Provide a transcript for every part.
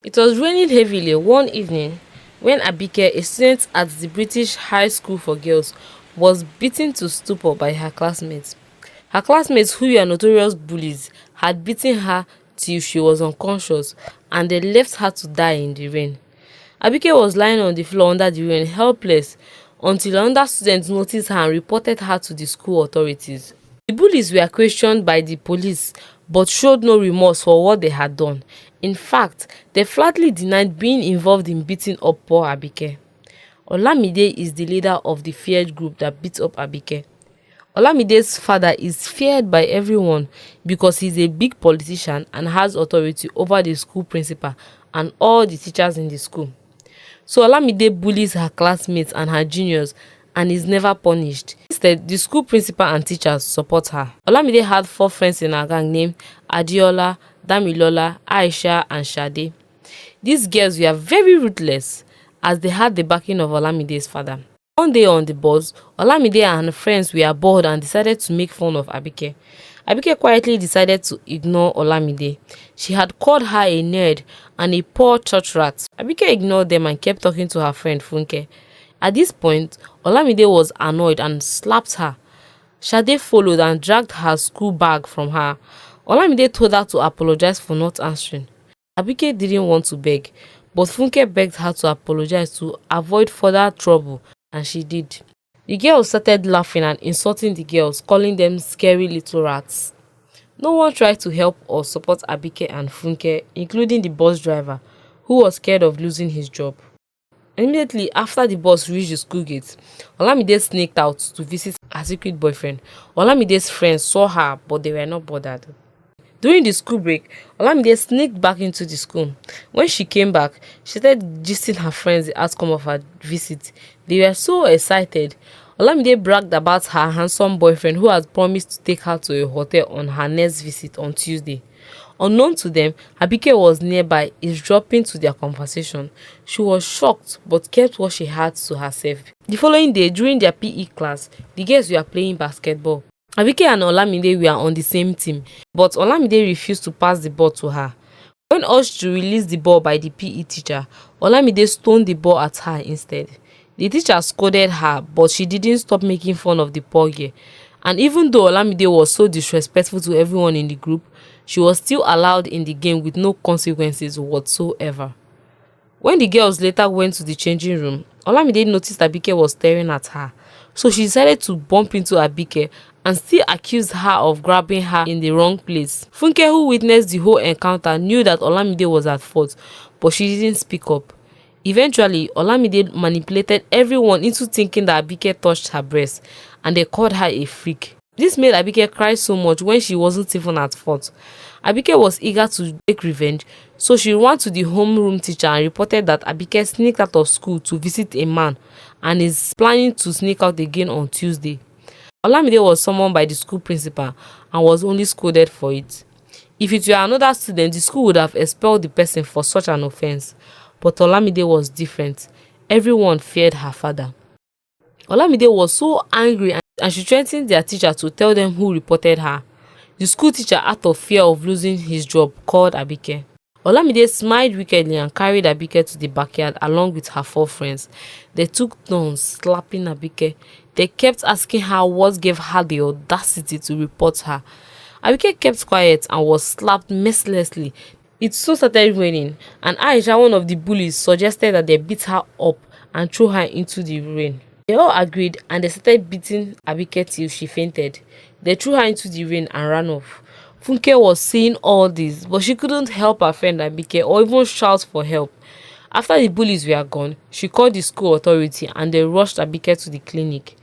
It was raining heavily one evening when Abike, a student at the British High School for Girls, was beaten to stupor by her classmates. Her classmates, who were notorious bullies, had beaten her till she was unconscious and they left her to die in the rain. Abike was lying on the floor under the rain, helpless, until another student noticed her and reported her to the school authorities. The bullies were questioned by the police but showed no remorse for what they had done. In fact, they flatly denied being involved in beating up poor Abike. Olamide is the leader of the feared group that beat up Abike. Olamide's father is feared by everyone because he's a big politician and has authority over the school principal and all the teachers in the school. So Olamide bullies her classmates and her juniors and is never punished. Instead, the school principal and teachers support her. Olamide had four friends in her gang named Adiola, Damilola, Aisha, and Shade. These girls were very ruthless as they had the backing of Olamide's father. One day on the bus, Olamide and her friends were bored and decided to make fun of Abike. Abike quietly decided to ignore Olamide. She had called her a nerd and a poor church rat. Abike ignored them and kept talking to her friend Funke. At this point, Olamide was annoyed and slapped her. Shade followed and dragged her school bag from her. Olamide told her to apologize for not answering. Abike didn't want to beg, but Funke begged her to apologize to avoid further trouble, and she did. The girls started laughing and insulting the girls, calling them scary little rats. No one tried to help or support Abike and Funke, including the bus driver, who was scared of losing his job. Immediately after the bus reached the school gate, Olamide sneaked out to visit her secret boyfriend. Olamide's friends saw her, but they were not bothered. During the school break, Olamide sneaked back into the school. When she came back, she started gisting her friends the outcome of her visit. They were so excited. Olamide bragged about her handsome boyfriend who had promised to take her to a hotel on her next visit on Tuesday. Unknown to them, Abike was nearby, eavesdropping to their conversation. She was shocked but kept what she had to herself. The following day, during their PE class, the girls were playing basketball. Abike and Olamide were on the same team, but Olamide refused to pass the ball to her. When urged to release the ball by the PE teacher, Olamide stoned the ball at her instead. The teacher scolded her, but she didn't stop making fun of the poor girl. And even though Olamide was so disrespectful to everyone in the group, she was still allowed in the game with no consequences whatsoever. When the girls later went to the changing room, Olamide noticed Abike was staring at her. So she decided to bump into Abike and still accused her of grabbing her in the wrong place. Funke, who witnessed the whole encounter, knew that Olamide was at fault, but she didn't speak up. Eventually, Olamide manipulated everyone into thinking that Abike touched her breast, and they called her a freak. This made Abike cry so much when she wasn't even at fault. Abike was eager to take revenge, so she ran to the homeroom teacher and reported that Abike sneaked out of school to visit a man and is planning to sneak out again on Tuesday. Olamide was summoned by the school principal and was only scolded for it. If it were another student, the school would have expelled the person for such an offense. But Olamide was different. Everyone feared her father. Olamide was so angry and she threatened their teacher to tell them who reported her. The school teacher, out of fear of losing his job, called Abike. Olamide smiled wickedly and carried Abike to the backyard along with her four friends. They took turns slapping Abike. They kept asking her what gave her the audacity to report her. Abike kept quiet and was slapped mercilessly. It soon started raining, and Aisha, one of the bullies, suggested that they beat her up and throw her into the rain. They all agreed and they started beating Abike till she fainted. They threw her into the rain and ran off. Funke was seeing all this, but she couldn't help her friend Abike or even shout for help. After the bullies were gone, she called the school authority and they rushed Abike to the clinic.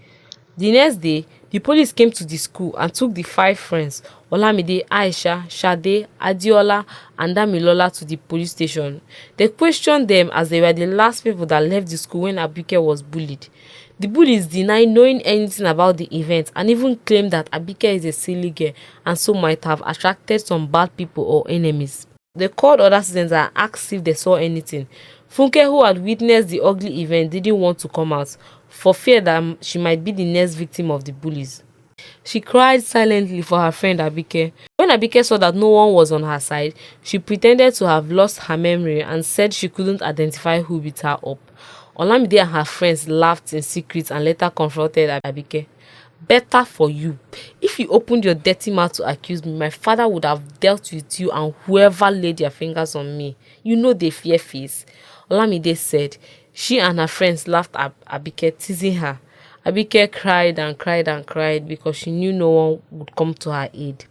The next day, the police came to the school and took the five friends, Olamide, Aisha, Shade, Adiola, and Damilola, to the police station. They questioned them as they were the last people that left the school when Abike was bullied. The bullies denied knowing anything about the event and even claimed that Abike is a silly girl and so might have attracted some bad people or enemies. They called other students and asked if they saw anything. Funke, who had witnessed the ugly event, didn't want to come out for fear that she might be the next victim of the bullies. She cried silently for her friend Abike. When Abike saw that no one was on her side, she pretended to have lost her memory and said she couldn't identify who beat her up. Olamide and her friends laughed in secret and later confronted Abike. Better for you. If you opened your dirty mouth to accuse me, my father would have dealt with you and whoever laid their fingers on me. You know they fear face. Olamide said. She and her friends laughed at Abike, teasing her. Abike cried and cried and cried because she knew no one would come to her aid.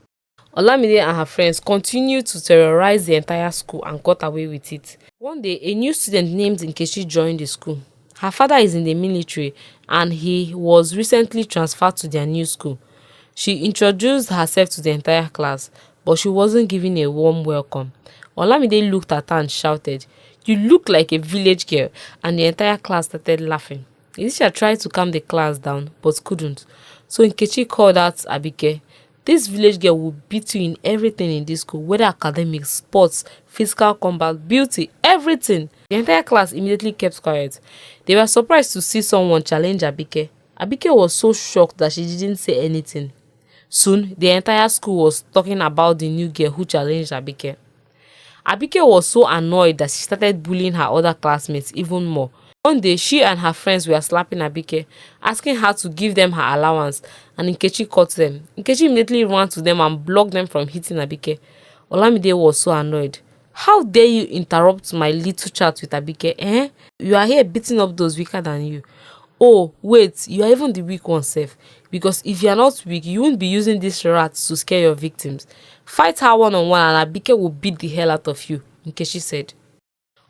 Olamide and her friends continued to terrorize the entire school and got away with it. One day, a new student named Nkechi joined the school. Her father is in the military and he was recently transferred to their new school. She introduced herself to the entire class, but she wasn't given a warm welcome. Olamide looked at her and shouted, "You look like a village girl," and the entire class started laughing. Elisha tried to calm the class down, but couldn't. So Nkechi called out Abike. This village girl will beat you in everything in this school, whether academics, sports, physical combat, beauty, everything. The entire class immediately kept quiet. They were surprised to see someone challenge Abike. Abike was so shocked that she didn't say anything. Soon, the entire school was talking about the new girl who challenged Abike. Abike was so annoyed that she started bullying her other classmates even more. One day, she and her friends were slapping Abike, asking her to give them her allowance, and Nkechi caught them. Nkechi immediately ran to them and blocked them from hitting Abike. Olamide was so annoyed. How dare you interrupt my little chat with Abike, eh? You are here beating up those weaker than you. Oh, wait, you are even the weak one sef. Because if you are not weak, you won't be using these rats to scare your victims. Fight her one-on-one and Abike will beat the hell out of you, Nkechi said.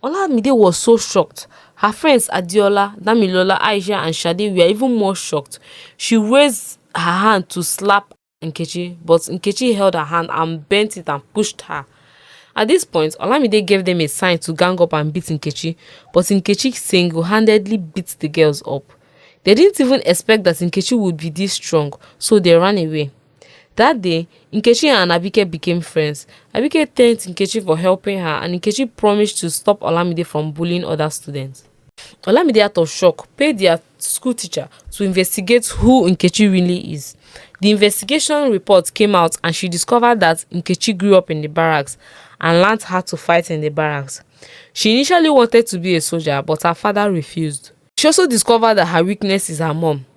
Olamide was so shocked. Her friends Adiola, Damilola, Aisha and Shade were even more shocked. She raised her hand to slap Nkechi, but Nkechi held her hand and bent it and pushed her. At this point, Olamide gave them a sign to gang up and beat Nkechi, but Nkechi single-handedly beat the girls up. They didn't even expect that Nkechi would be this strong, so they ran away. That day, Nkechi and Abike became friends. Abike thanked Nkechi for helping her and Nkechi promised to stop Olamide from bullying other students. Olamide, out of shock, paid their school teacher to investigate who Nkechi really is. The investigation report came out and she discovered that Nkechi grew up in the barracks and learned how to fight in the barracks. She initially wanted to be a soldier, but her father refused. She also discovered that her weakness is her mom.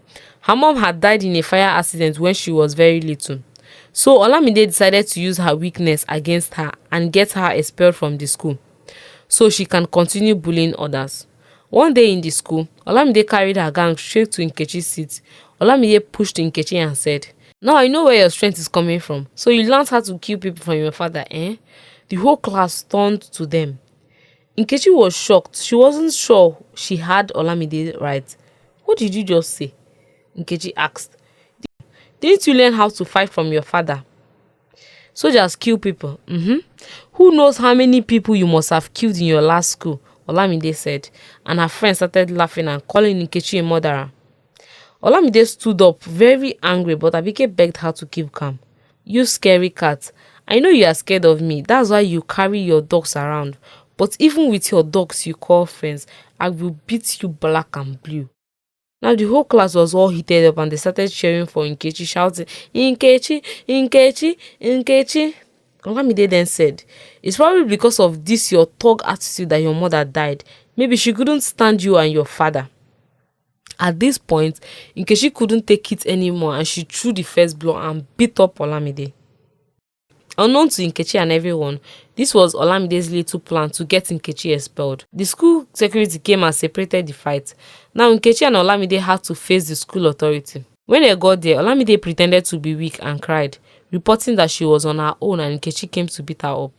Her mom had died in a fire accident when she was very little. So Olamide decided to use her weakness against her and get her expelled from the school, so she can continue bullying others. One day in the school, Olamide carried her gang straight to Nkechi's seat. Olamide pushed Nkechi and said, "Now I know where your strength is coming from. So you learned how to kill people from your father, eh?" The whole class turned to them. Nkechi was shocked. She wasn't sure she had Olamide right. "What did you just say?" Nkechi asked. "Didn't you learn how to fight from your father?" "Soldiers kill people." "Who knows how many people you must have killed in your last school?" Olamide said, and her friends started laughing and calling Nkechi a murderer. Olamide stood up, very angry, but Abike begged her to keep calm. "You scary cat. I know you are scared of me. That's why you carry your dogs around. But even with your dogs you call friends, I will beat you black and blue." Now the whole class was all heated up and they started cheering for Nkechi, shouting, "Nkechi, Nkechi, Nkechi." Olamide then said, "It's probably because of this your thug attitude that your mother died. Maybe she couldn't stand you and your father." At this point, Nkechi couldn't take it anymore and she threw the first blow and beat up Olamide. Unknown to Nkechi and everyone, this was Olamide's little plan to get Nkechi expelled. The school security came and separated the fight. Now Nkechi and Olamide had to face the school authority. When they got there, Olamide pretended to be weak and cried, reporting that she was on her own and Nkechi came to beat her up.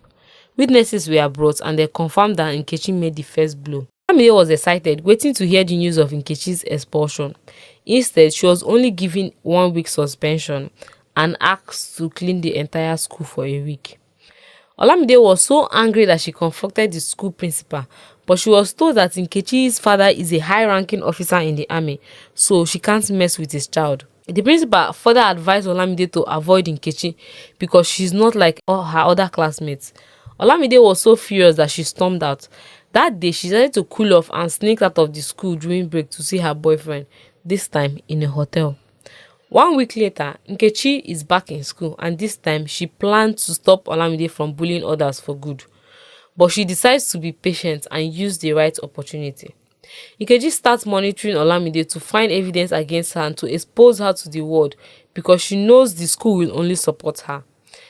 Witnesses were brought and they confirmed that Nkechi made the first blow. Olamide was excited, waiting to hear the news of Nkechi's expulsion. Instead, she was only given 1 week suspension and asked to clean the entire school for a week. Olamide was so angry that she confronted the school principal, but she was told that Nkechi's father is a high-ranking officer in the army, so she can't mess with his child. The principal further advised Olamide to avoid Nkechi because she's not like all her other classmates. Olamide was so furious that she stormed out. That day, she decided to cool off and sneaked out of the school during break to see her boyfriend, this time in a hotel. 1 week later, Nkechi is back in school, and this time she planned to stop Olamide from bullying others for good. But she decides to be patient and use the right opportunity. Nkechi starts monitoring Olamide to find evidence against her and to expose her to the world because she knows the school will only support her.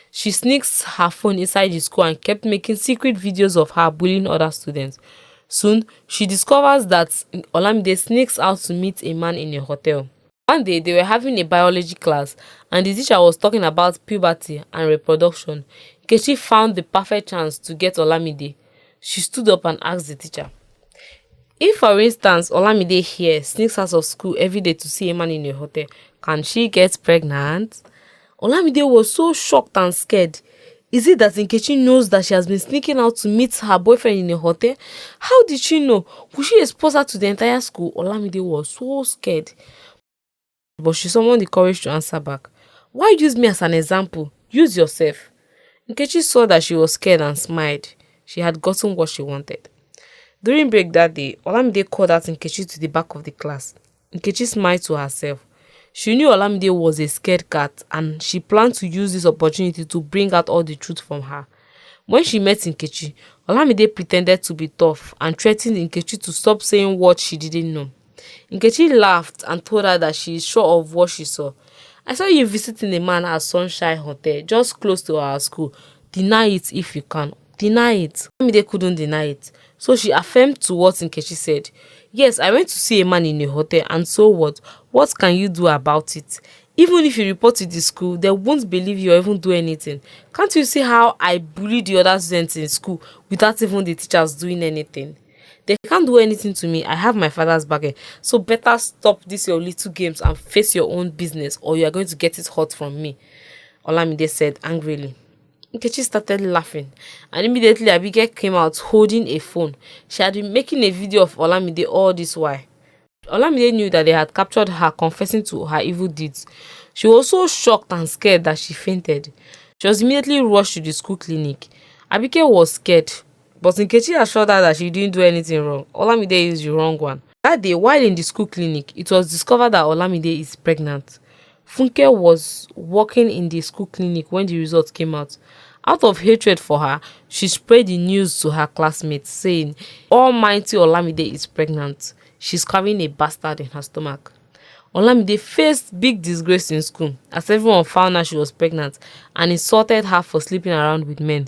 She sneaks her phone inside the school and kept making secret videos of her bullying other students. Soon, she discovers that Olamide sneaks out to meet a man in a hotel. One day, they were having a biology class and the teacher was talking about puberty and reproduction. Nkechi found the perfect chance to get Olamide. She stood up and asked the teacher, if, for instance, Olamide here sneaks out of school every day to see a man in a hotel, can she get pregnant? Olamide was so shocked and scared. Is it that Nkechi knows that she has been sneaking out to meet her boyfriend in a hotel? How did she know? Could she expose her to the entire school? Olamide was so scared. But she summoned the courage to answer back. Why use me as an example? Use yourself. Nkechi saw that she was scared and smiled. She had gotten what she wanted. During break that day, Olamide called out Nkechi to the back of the class. Nkechi smiled to herself. She knew Olamide was a scared cat and she planned to use this opportunity to bring out all the truth from her. When she met Nkechi, Olamide pretended to be tough and threatened Nkechi to stop saying what she didn't know. Nkechi laughed and told her that she is sure of what she saw. I saw you visiting a man at Sunshine Hotel, just close to our school. Deny it if you can. Deny it. Olamide couldn't deny it. So she affirmed to what Nkechi said. Yes, I went to see a man in a hotel, and so what? What can you do about it? Even if you report to the school, they won't believe you or even do anything. Can't you see how I bullied the other students in school without even the teachers doing anything? They can't do anything to me. I have my father's back. So better stop this your little games and face your own business, or you are going to get it hot from me, Olamide said angrily. Nkechi started laughing, and immediately Abike came out holding a phone. She had been making a video of Olamide all this while. Olamide knew that they had captured her confessing to her evil deeds. She was so shocked and scared that she fainted. She was immediately rushed to the school clinic. Abike was scared, but Nkechi assured her that she didn't do anything wrong. Olamide is the wrong one. That day, while in the school clinic, it was discovered that Olamide is pregnant. Funke was working in the school clinic when the results came out. Out of hatred for her, she spread the news to her classmates, saying, Almighty Olamide is pregnant. She's carrying a bastard in her stomach. Olamide faced big disgrace in school as everyone found out she was pregnant and insulted her for sleeping around with men.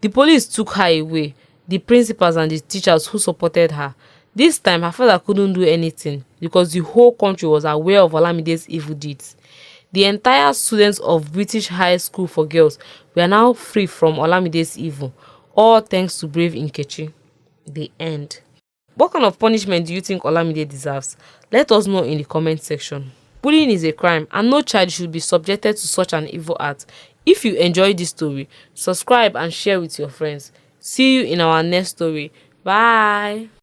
The police took her away, the principals and the teachers who supported her. This time, her father couldn't do anything because the whole country was aware of Olamide's evil deeds. The entire students of British High School for Girls were now free from Olamide's evil, all thanks to brave Nkechi. The end. What kind of punishment do you think Olamide deserves? Let us know in the comment section. Bullying is a crime and no child should be subjected to such an evil act. If you enjoyed this story, subscribe and share with your friends. See you in our next story. Bye.